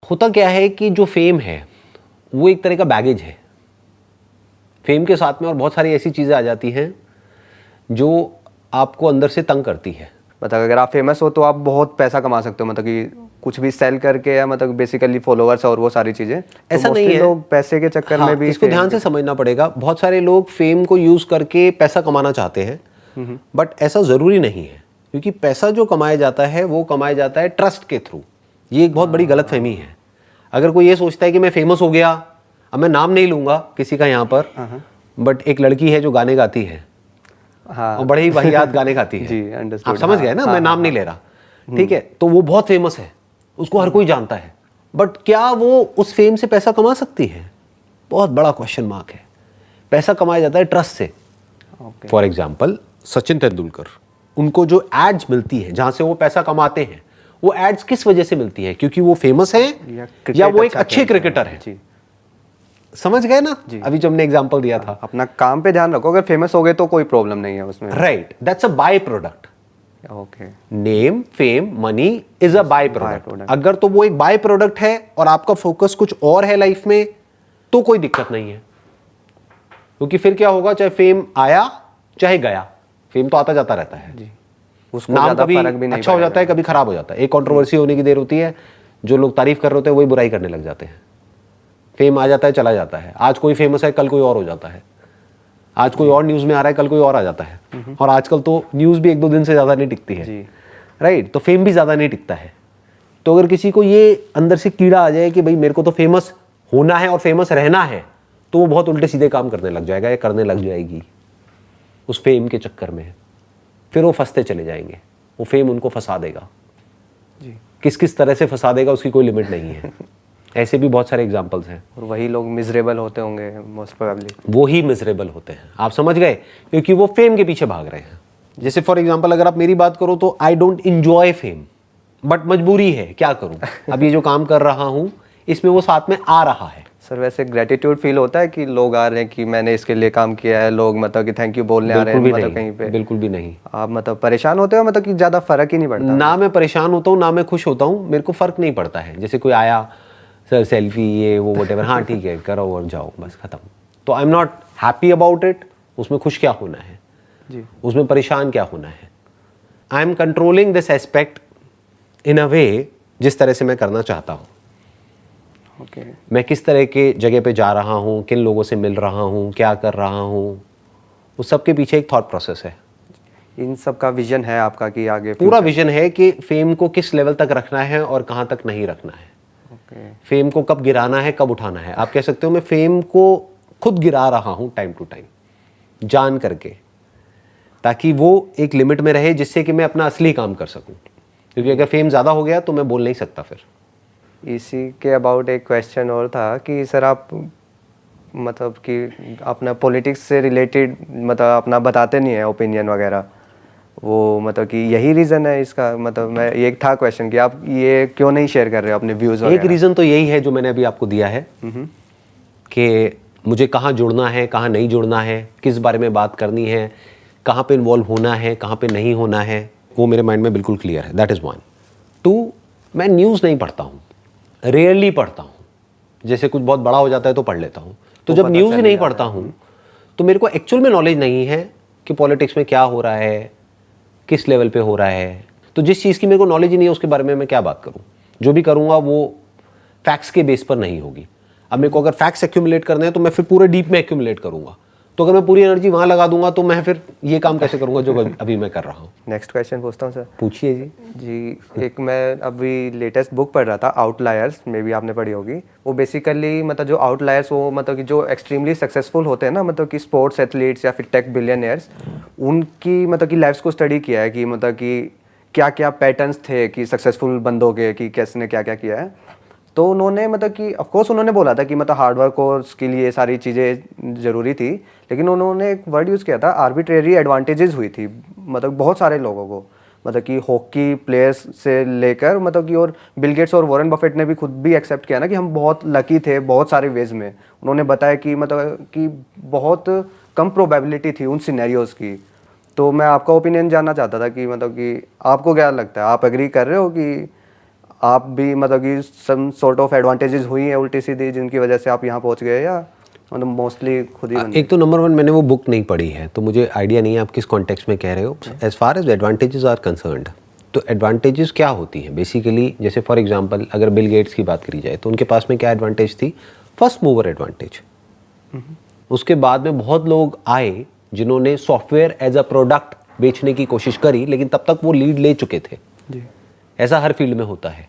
होता क्या है कि जो फेम है वो एक तरह का बैगेज है। फेम के साथ में और बहुत सारी ऐसी चीज़ें आ जाती हैं जो आपको अंदर से तंग करती है। मतलब अगर आप फेमस हो तो आप बहुत पैसा कमा सकते हो, मतलब कि कुछ भी सेल करके, या मतलब बेसिकली फॉलोअर्स और वो सारी चीज़ें। तो ऐसा नहीं है, लोग पैसे के चक्कर में भी इसको ध्यान से समझना पड़ेगा। बहुत सारे लोग फेम को यूज़ करके पैसा कमाना चाहते हैं, बट ऐसा ज़रूरी नहीं है, क्योंकि पैसा जो कमाया जाता है वो कमाया जाता है ट्रस्ट के थ्रू। ये एक बहुत बड़ी गलतफहमी है। अगर कोई ये सोचता है कि मैं फेमस हो गया, अब मैं नाम नहीं लूँगा किसी का यहाँ पर, बट एक लड़की है जो गाने गाती है, और बड़े ही वाहियात गाने गाती है। जी, आप समझ गए ना, मैं नाम नहीं ले रहा, ठीक है। तो वो बहुत फेमस है, उसको हर कोई जानता है, बट क्या वो उस फेम से पैसा कमा सकती है? बहुत बड़ा क्वेश्चन मार्क है। पैसा कमाया जाता है ट्रस्ट से। फॉर एग्जाम्पल सचिन तेंदुलकर, उनको जो एड्स मिलती है जहां से वो पैसा कमाते हैं, वो एड्स किस वजह से मिलती है? क्योंकि वो फेमस है या वो एक अच्छे क्रिकेटर है। समझ गए ना अभी जो हमने एग्जांपल दिया था। अपना काम पे ध्यान रखो, अगर फेमस हो गए तो कोई प्रॉब्लम नहीं है उसमें। Right, that's a by product. Okay, name, fame, money is a by product. अगर तो वो एक बाय प्रोडक्ट है और आपका फोकस कुछ और है लाइफ में, तो कोई दिक्कत नहीं है। क्योंकि फिर क्या होगा, चाहे फेम आया चाहे गया, फेम तो आता जाता रहता है। उसको नाम ज़्यादा कभी फर्क भी नहीं अच्छा हो जाता है, कभी खराब हो जाता है। एक कंट्रोवर्सी होने की देर होती है, जो लोग तारीफ कर रहे होते हैं वही बुराई करने लग जाते हैं। फेम आ जाता है, चला जाता है। आज कोई फेमस है, कल कोई और हो जाता है। आज कोई और न्यूज़ में आ रहा है, कल कोई और आ जाता है। और आजकल तो न्यूज़ भी 1-2 दिन से ज़्यादा नहीं टिकती है, राइट। तो फेम भी ज़्यादा नहीं टिकता है। तो अगर किसी को ये अंदर से कीड़ा आ जाए कि भाई मेरे को तो फेमस होना है और फेमस रहना है, तो वो बहुत उल्टे सीधे काम करने लग जाएगा या करने लग जाएगी उस फेम के चक्कर में। फिर वो फंसते चले जाएंगे, वो फेम उनको फंसा देगा। किस किस तरह से फंसा देगा उसकी कोई लिमिट नहीं है। ऐसे भी बहुत सारे एग्जांपल्स हैं। और वही लोग मिजरेबल होते होंगे मोस्ट प्रोबेबली। वो ही मिजरेबल होते हैं, आप समझ गए, क्योंकि वो फेम के पीछे भाग रहे हैं। जैसे फॉर एग्जांपल अगर आप मेरी बात करो तो I don't enjoy fame, but मजबूरी है, क्या करूं। अब ये जो काम कर रहा हूं इसमें वो साथ में आ रहा है। सर वैसे ग्रेटिट्यूड फील होता है कि लोग आ रहे हैं कि मैंने इसके लिए काम किया है, लोग मतलब कि थैंक यू बोलने आ रहे हैं, मतलब कहीं पे? बिल्कुल भी नहीं। आप मतलब परेशान होते हो, मतलब कि ज़्यादा फर्क ही नहीं पड़ता? ना मैं परेशान होता हूँ ना मैं खुश होता हूँ, मेरे को फर्क नहीं पड़ता है। जैसे कोई आया, सर सेल्फी ये वो वटेवर, हाँ ठीक है करो और जाओ, बस खत्म। तो I am not happy about it. उसमें खुश क्या होना है जी, उसमें परेशान क्या होना है? I am controlling this aspect in a way जिस तरह से मैं करना चाहता हूँ। ओके। मैं किस तरह के जगह पे जा रहा हूँ, किन लोगों से मिल रहा हूँ, क्या कर रहा हूँ, उस सब के पीछे एक थॉट प्रोसेस है। इन सब का विजन है आपका कि आगे पूरा विजन है कि फेम को किस लेवल तक रखना है और कहाँ तक नहीं रखना है। फेम को कब गिराना है, कब उठाना है। आप कह सकते हो मैं फेम को खुद गिरा रहा हूँ टाइम टू टाइम, जान करके, ताकि वो एक लिमिट में रहे जिससे कि मैं अपना असली काम कर सकूं। क्योंकि अगर फेम ज़्यादा हो गया तो मैं बोल नहीं सकता फिर। इसी के अबाउट एक क्वेश्चन और था कि सर आप मतलब कि अपना पॉलिटिक्स से रिलेटेड मतलब अपना बताते नहीं है ओपिनियन वगैरह, वो मतलब कि यही रीज़न है इसका? मतलब मैं ये था क्वेश्चन कि आप ये क्यों नहीं शेयर कर रहे हो अपने व्यूज़ वगैरह? एक रीज़न तो यही है जो मैंने अभी आपको दिया है कि मुझे कहाँ जुड़ना है, कहाँ नहीं जुड़ना है, किस बारे में बात करनी है, कहाँ पे इन्वॉल्व होना है, कहाँ पे नहीं होना है, वो मेरे माइंड में बिल्कुल क्लियर है। That is 1। 2, मैं न्यूज़ नहीं पढ़ता हूँ, रेयरली पढ़ता हूँ। जैसे कुछ बहुत बड़ा हो जाता है तो पढ़ लेता हूँ। तो जब न्यूज़ ही नहीं पढ़ता हूँ तो मेरे को एक्चुअल में नॉलेज नहीं है कि पॉलिटिक्स में क्या हो रहा है, किस लेवल पे हो रहा है। तो जिस चीज़ की मेरे को नॉलेज ही नहीं है उसके बारे में मैं क्या बात करूँ? जो भी करूँगा वो फैक्ट्स के बेस पर नहीं होगी। अब मेरे को अगर फैक्ट्स एक्यूमुलेट करने हैं तो मैं फिर पूरे डीप में एक्यूमुलेट करूँगा। तो अगर मैं पूरी एनर्जी वहाँ लगा दूंगा तो मैं फिर ये काम कैसे करूँगा जो अभी मैं कर रहा हूँ। नेक्स्ट क्वेश्चन पूछता हूँ सर। पूछिए जी। जी, एक मैं अभी लेटेस्ट बुक पढ़ रहा था, आउटलायर्स, मे बी आपने पढ़ी होगी। वो बेसिकली मतलब जो आउटलायर्स, वो मतलब कि जो एक्सट्रीमली सक्सेसफुल होते हैं ना, मतलब कि स्पोर्ट्स एथलीट्स या फिर टेक बिलियनियर्स, उनकी मतलब कि लाइफ्स को स्टडी किया है कि मतलब कि क्या क्या पैटर्न्स थे कि सक्सेसफुल बंदों के, कि किसने क्या क्या किया है। तो उन्होंने मतलब कि ऑफ कोर्स उन्होंने बोला था कि मतलब हार्ड वर्क और स्किल ये सारी चीज़ें ज़रूरी थी, लेकिन उन्होंने एक वर्ड यूज़ किया था, आर्बिट्रेरी एडवांटेजेस हुई थी मतलब बहुत सारे लोगों को। मतलब कि हॉकी प्लेयर्स से लेकर मतलब कि, और बिल गेट्स और वॉरेन बफेट ने भी खुद भी एक्सेप्ट किया ना कि हम बहुत लकी थे बहुत सारे वेज में। उन्होंने बताया कि मतलब कि बहुत कम प्रोबेबिलिटी थी उन सिनेरियोज़ की। तो मैं आपका ओपिनियन जानना चाहता था कि मतलब कि आपको क्या लगता है, आप एग्री कर रहे हो कि आप भी मतलब कि सम सॉर्ट ऑफ एडवांटेजेस हुई हैं उल्टी सीधी जिनकी वजह से आप यहाँ पहुँच गए, या मतलब मोस्टली खुद ही बन एक तो नंबर वन, मैंने वो बुक नहीं पढ़ी है तो मुझे आइडिया नहीं है आप किस कॉन्टेक्स्ट में कह रहे हो। As far as advantages are concerned, तो एडवांटेजेस क्या होती हैं बेसिकली, जैसे फॉर एग्जांपल अगर बिल गेट्स की बात करी जाए तो उनके पास में क्या एडवांटेज थी, फर्स्ट मूवर एडवांटेज। उसके बाद में बहुत लोग आए जिन्होंने सॉफ्टवेयर एज अ प्रोडक्ट बेचने की कोशिश करी, लेकिन तब तक वो लीड ले चुके थे। जी। ऐसा हर फील्ड में होता है।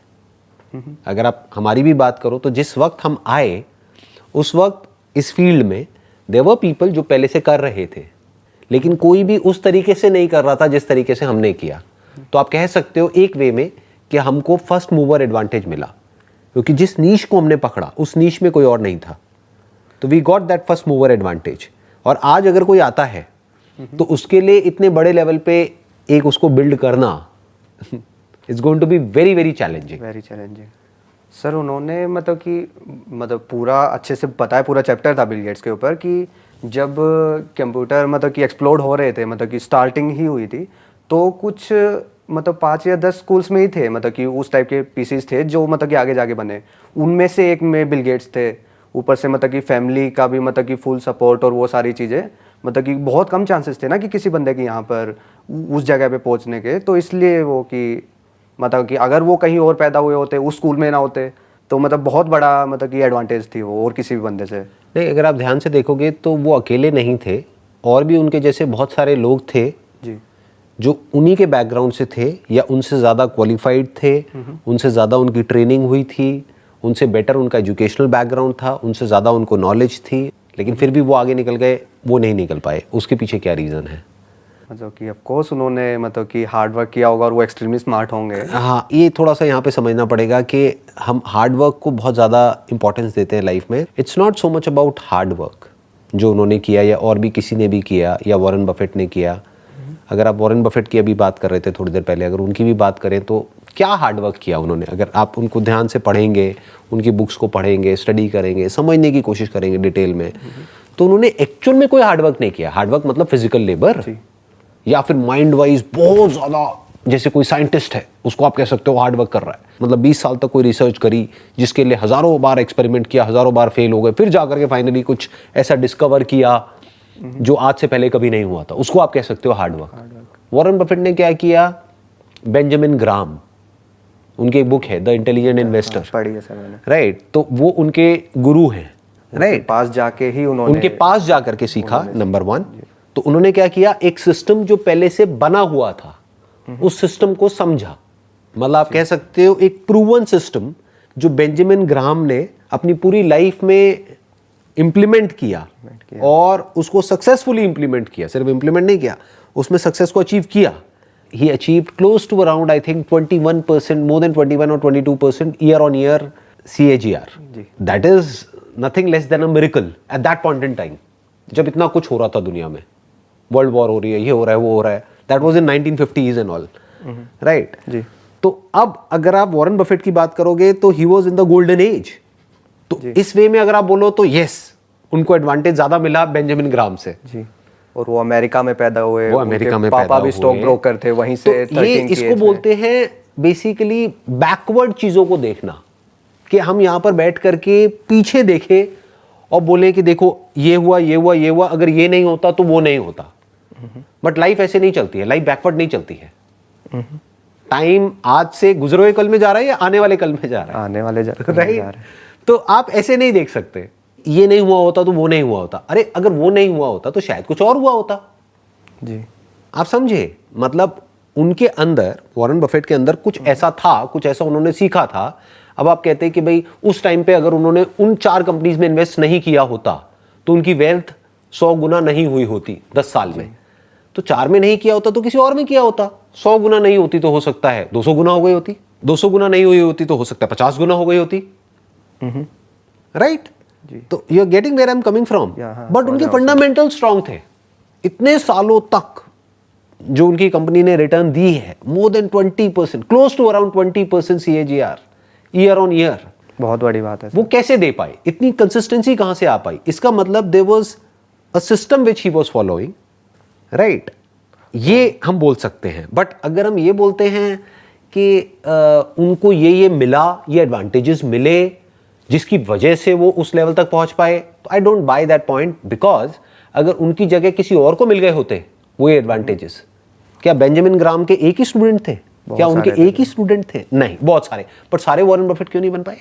अगर आप हमारी भी बात करो तो जिस वक्त हम आए उस वक्त इस फील्ड में देयर वर पीपल जो पहले से कर रहे थे, लेकिन कोई भी उस तरीके से नहीं कर रहा था जिस तरीके से हमने किया। तो आप कह सकते हो एक वे में कि हमको फर्स्ट मूवर एडवांटेज मिला, क्योंकि जिस नीश को हमने पकड़ा उस नीश में कोई और नहीं था, तो we got that first mover advantage. और आज अगर कोई आता है तो उसके लिए इतने बड़े लेवल पे एक उसको बिल्ड करना it's going to be very very challenging. Very challenging. Sir उन्होंने मतलब कि मतलब पूरा अच्छे से बताया, पूरा चैप्टर था बिल गेट्स के ऊपर कि जब कंप्यूटर मतलब कि एक्सप्लोड हो रहे थे, मतलब कि स्टार्टिंग ही हुई थी, तो कुछ मतलब 5 या 10 स्कूल्स में ही थे, मतलब कि उस टाइप के पीसीज थे जो मतलब कि आगे जाके बने। उनमें से एक में बिल गेट्स थे। ऊपर से मतलब कि फैमिली का भी मतलब कि फुल सपोर्ट और वो सारी चीज़ें, मतलब कि बहुत कम चांसेस थे ना कि किसी बंदे के यहाँ पर उस जगह पे पहुँचने के। तो इसलिए वो कि मतलब कि अगर वो कहीं और पैदा हुए होते, उस स्कूल में ना होते, तो मतलब बहुत बड़ा मतलब कि एडवांटेज थी वो और किसी भी बंदे से। नहीं, अगर आप ध्यान से देखोगे तो वो अकेले नहीं थे, और भी उनके जैसे बहुत सारे लोग थे जी, जो उन्हीं के बैकग्राउंड से थे या उनसे ज़्यादा क्वालिफाइड थे, उनसे ज़्यादा उनकी ट्रेनिंग हुई थी, उनसे बेटर उनका एजुकेशनल बैकग्राउंड था, उनसे ज़्यादा उनको नॉलेज थी, लेकिन फिर भी वो आगे निकल गए, वो नहीं निकल पाए। उसके पीछे क्या रीज़न है? मतलब कि ऑफ कोर्स उन्होंने मतलब कि हार्ड वर्क किया होगा और वो एक्सट्रीमली स्मार्ट होंगे। हाँ, ये थोड़ा सा यहाँ पे समझना पड़ेगा कि हम हार्ड वर्क को बहुत ज़्यादा इंपॉर्टेंस देते हैं लाइफ में। It's not so much about hard work जो उन्होंने किया या और भी किसी ने भी किया या वॉरेन बफेट ने किया। अगर आप वॉरेन बफेट की अभी बात कर रहे थे थोड़ी देर पहले, अगर उनकी भी बात करें तो क्या हार्ड वर्क किया उन्होंने, अगर आप उनको ध्यान से पढ़ेंगे, उनकी बुक्स को पढ़ेंगे, स्टडी करेंगे, समझने की कोशिश करेंगे डिटेल में, तो उन्होंने एक्चुअल में कोई हार्ड वर्क नहीं किया। हार्ड वर्क मतलब फिजिकल लेबर या फिर माइंड वाइज बहुत ज़्यादा, जैसे कोई साइंटिस्ट है उसको आप कह सकते हो हार्ड वर्क कर रहा है, मतलब 20 साल तक कोई रिसर्च करी जिसके लिए हज़ारों बार एक्सपेरिमेंट किया, हज़ारों बार फेल हो गए, फिर जाकर के फाइनली कुछ ऐसा डिस्कवर किया जो आज से पहले कभी नहीं हुआ था, उसको आप कह सकते हो हार्ड वर्क। वॉरेन बफेट ने क्या किया, बेंजामिन ग्राम, उनकी एक बुक है द इंटेलिजेंट इन्वेस्टर, पढ़ी है सर मैंने। राइट, तो वो उनके गुरु हैं, राइट, पास जाके ही उन्होंने उनके पास जाकर के सीखा, नंबर 1। तो उन्होंने क्या किया, एक सिस्टम जो पहले से बना हुआ था उस सिस्टम को समझा, मतलब आप कह सकते हो एक प्रूवन सिस्टम जो बेंजामिन ग्राहम ने अपनी पूरी लाइफ में इम्प्लीमेंट किया और उसको सक्सेसफुली इम्प्लीमेंट किया, सिर्फ इम्प्लीमेंट नहीं किया, उसमें सक्सेस को अचीव किया। He achieved close to around I think 21%, more than 21 और 22% year on year CAGR। That is nothing less than a miracle at that point in time, जब इतना कुछ हो रहा था दुनिया में, वर्ल्ड वॉर हो रही है, ये हो रहा है, वो हो रहा है। That was in 1950s and all, right. जी। तो अब अगर आप वॉरेन बफेट की बात करोगे तो he was in the golden age. तो इस वे में अगर आप बोलो तो यस, उनको एडवांटेज ज्यादा मिला बेंजामिन ग्राहम से। जी। और वो अमेरिका में पैदा हुए, वो अमेरिका में पापा पैदा भी स्टॉक हुए। ब्रोकर थे, वहीं तो से ये 13 की इसको एज में। बोलते हैं बेसिकली बैकवर्ड चीजों को देखना, कि हम यहाँ पर बैठ करके पीछे देखें और बोले कि देखो ये हुआ, ये हुआ, ये हुआ, अगर ये नहीं होता तो वो नहीं होता। बट लाइफ ऐसे नहीं चलती है, लाइफ बैकवर्ड नहीं चलती है। टाइम आज से गुजरे हुए कल में जा रहा है या आने वाले कल में जा रहा है, आने वाले राइट। तो आप ऐसे नहीं देख सकते, ये नहीं हुआ होता तो वो नहीं हुआ होता, अरे अगर वो नहीं हुआ होता तो शायद कुछ और हुआ होता। जी। आप समझे, मतलब उनके अंदर, वॉरेन बफेट के अंदर कुछ ऐसा था, कुछ ऐसा उन्होंने सीखा था। अब आप कहते हैं कि भाई उस टाइम पे अगर उन्होंने उन 4 कंपनीज में इन्वेस्ट नहीं किया होता तो उनकी वेल्थ 100 गुना नहीं हुई होती 10 साल में। तो 4 में नहीं किया होता तो किसी और में किया होता, 100 गुना नहीं होती तो हो सकता है 200 गुना हो गई होती, 200 गुना नहीं हुई होती तो हो सकता है 50 गुना हो गई होती, राइट। तो you are getting where I am coming from. But उनके फंडामेंटल स्ट्रांग थे। इतने सालों तक जो उनकी कंपनी ने रिटर्न दी है, more than 20%, close to around 20% CAGR year on year, बहुत बड़ी बात है। वो कैसे दे पाए, इतनी कंसिस्टेंसी कहां से आ पाई? इसका मतलब there was a system which he was following, right. ये हम बोल सकते हैं। बट अगर हम ये बोलते हैं कि उनको ये मिला, ये एडवांटेजेस मिले जिसकी वजह से वो उस लेवल तक पहुंच पाए, तो I don't by that point, because अगर उनकी जगह किसी और को मिल गए होते वो एडवांटेजेस, क्या बेंजामिन ग्राम के एक ही स्टूडेंट थे? क्या उनके एक ही स्टूडेंट थे? नहीं, बहुत सारे, पर सारे वॉरेन बफेट क्यों नहीं बन पाए?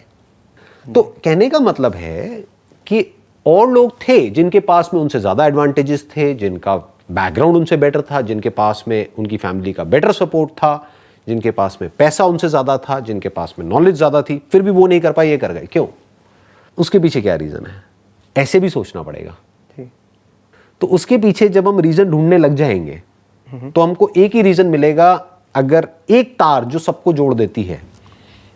तो कहने का मतलब है कि और लोग थे जिनके पास में उनसे ज्यादा एडवांटेजेस थे, जिनका बैकग्राउंड उनसे बेटर था, जिनके पास में उनकी फैमिली का बेटर सपोर्ट था, जिनके पास में पैसा उनसे ज्यादा था, जिनके पास में नॉलेज ज्यादा थी, फिर भी वो नहीं कर पाए, ये कर गए। क्यों? उसके पीछे क्या रीजन है? ऐसे भी सोचना पड़ेगा। तो उसके पीछे जब हम रीजन ढूंढने लग जाएंगे तो हमको एक ही रीजन मिलेगा। अगर एक तार जो सबको जोड़ देती है,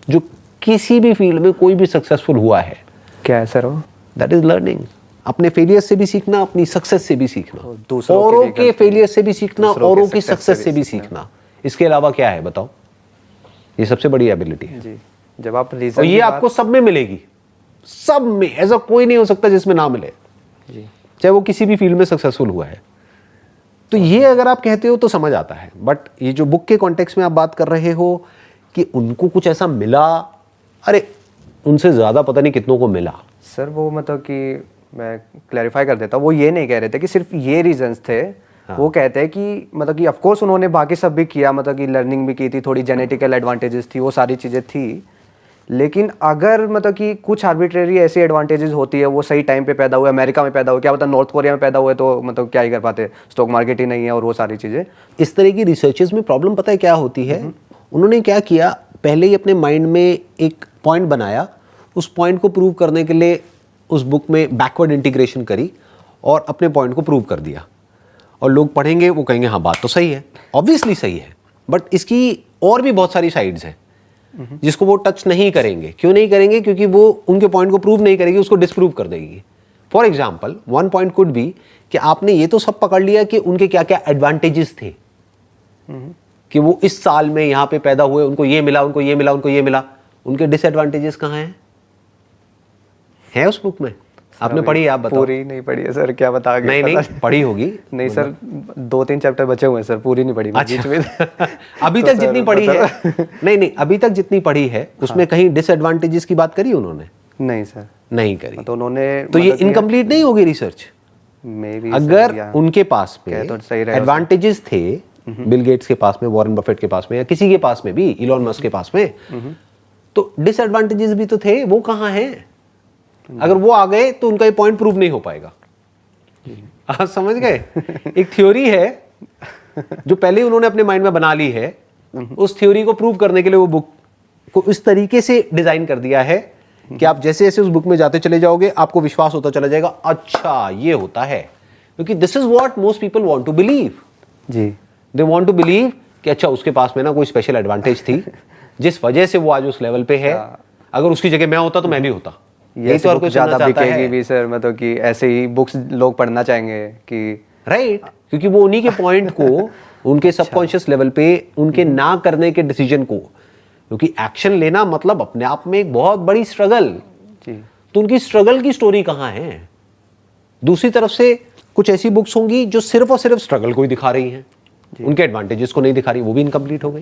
जो किसी भी फील्ड में कोई भी सक्सेसफुल हुआ है, क्या है सर वो? That is learning. अपने फेलियर से भी सीखना, अपनी सक्सेस से भी सीखना, दूसरों औरों के फेलियर से भी सीखना, औरों की सक्सेस से भी सीखना। इसके अलावा क्या है बताओ? ये सबसे बड़ी एबिलिटी है जी। जब आप रीजन, और ये आपको सब में मिलेगी, सब में। ऐसा कोई नहीं हो सकता जिसमें ना मिले, जी, चाहे वो किसी भी फील्ड में सक्सेसफुल हुआ है। तो ये अगर आप कहते हो तो समझ आता है। बट ये जो बुक के कॉन्टेक्स्ट में आप बात कर रहे हो कि उनको कुछ ऐसा मिला, अरे उनसे ज्यादा पता नहीं कितनों को मिला। सर वो मतलब कि मैं क्लैरिफाई कर देता हूँ, वो ये नहीं कह रहे थे कि सिर्फ ये रीजंस थे। वो कहते हैं कि मतलब कि ऑफ कोर्स उन्होंने बाकी सब भी किया, मतलब कि लर्निंग भी की थी, थोड़ी जेनेटिकल एडवांटेजेस थी, वो सारी चीज़ें थी। लेकिन अगर मतलब कि कुछ आर्बिट्रेरी ऐसी एडवांटेजेस होती है, वो सही टाइम पे पैदा हुए, अमेरिका में पैदा हुए, क्या पता नॉर्थ कोरिया में पैदा हुए, तो मतलब क्या ही कर पाते, स्टॉक मार्केट ही नहीं है और वो सारी चीज़ें। इस तरह की रिसर्चेस में प्रॉब्लम पता है क्या होती है? उन्होंने क्या किया, पहले ही अपने माइंड में एक पॉइंट बनाया, उस पॉइंट को प्रूव करने के लिए उस बुक में बैकवर्ड इंटीग्रेशन करी और अपने पॉइंट को प्रूव कर दिया। और लोग पढ़ेंगे, वो कहेंगे हाँ बात तो सही है, ऑब्वियसली सही है, बट इसकी और भी बहुत सारी साइड्स हैं जिसको वो टच नहीं करेंगे। क्यों नहीं करेंगे? क्योंकि वो उनके पॉइंट को प्रूव नहीं करेगी, उसको डिसप्रूव कर देगी। For example, one point could be कि आपने ये तो सब पकड़ लिया कि उनके क्या क्या एडवांटेजेस थे, कि वो इस साल में यहाँ पे पैदा हुए, उनको ये मिला, उनको ये मिला, उनको ये मिला। उनके डिसएडवांटेजेस कहाँ हैं? है उस बुक में? आपने पढ़ी है? आप बताओ। पूरी नहीं पढ़ी है सर, क्या बता गए? नहीं पढ़ी होगी। नहीं सर, 2-3 चैप्टर बचे हुए हैं सर, पूरी नहीं पढ़ी बीच में। अभी तक जितनी पढ़ी है, नहीं अभी तक जितनी पढ़ी है उसमें कहीं डिसएडवांटेजेस की बात करी उन्होंने? नहीं सर, नहीं करी। तो उन्होंने तो ये इनकम्प्लीट नहीं होगी रिसर्च। मे बी अगर उनके पास में एडवांटेजेस थे, बिल गेट्स के पास में, वॉरेन बफेट के पास में, या किसी के पास में भी, इलॉन मस्क के पास में, तो डिसएडवांटेजेस भी तो थे। वो कहाँ हैं? अगर वो आ गए तो उनका ये पॉइंट प्रूव नहीं हो पाएगा। आप समझ गए? एक थ्योरी है जो पहले ही उन्होंने अपने माइंड में बना ली है, उस थ्योरी को प्रूव करने के लिए वो बुक को इस तरीके से डिजाइन कर दिया है कि आप जैसे जैसे उस बुक में जाते चले जाओगे, आपको विश्वास होता चला जाएगा, अच्छा ये होता है। क्योंकि this is what most people want to believe. जी, दे वांट टू बिलीव कि अच्छा उसके पास में ना कोई स्पेशल एडवांटेज थी जिस वजह से वो आज उस लेवल पे है। अगर उसकी जगह मैं होता तो मैं भी होता। ये तो और ज्यादा बिकेगी भी सर, मतलब कि ऐसे ही बुक्स लोग पढ़ना चाहेंगे कि राइट, क्योंकि वो उन्हीं के पॉइंट को उनके सबकॉन्शियस लेवल पे, उनके ना करने के डिसीजन को, क्योंकि एक्शन लेना मतलब अपने आप में एक बहुत बड़ी स्ट्रगल। तो उनकी स्ट्रगल की स्टोरी कहाँ है? दूसरी तरफ से कुछ ऐसी बुक्स होंगी जो सिर्फ और सिर्फ स्ट्रगल को ही दिखा रही हैं, उनके एडवांटेजेस को नहीं दिखा रही, वो भी इनकम्प्लीट हो गई।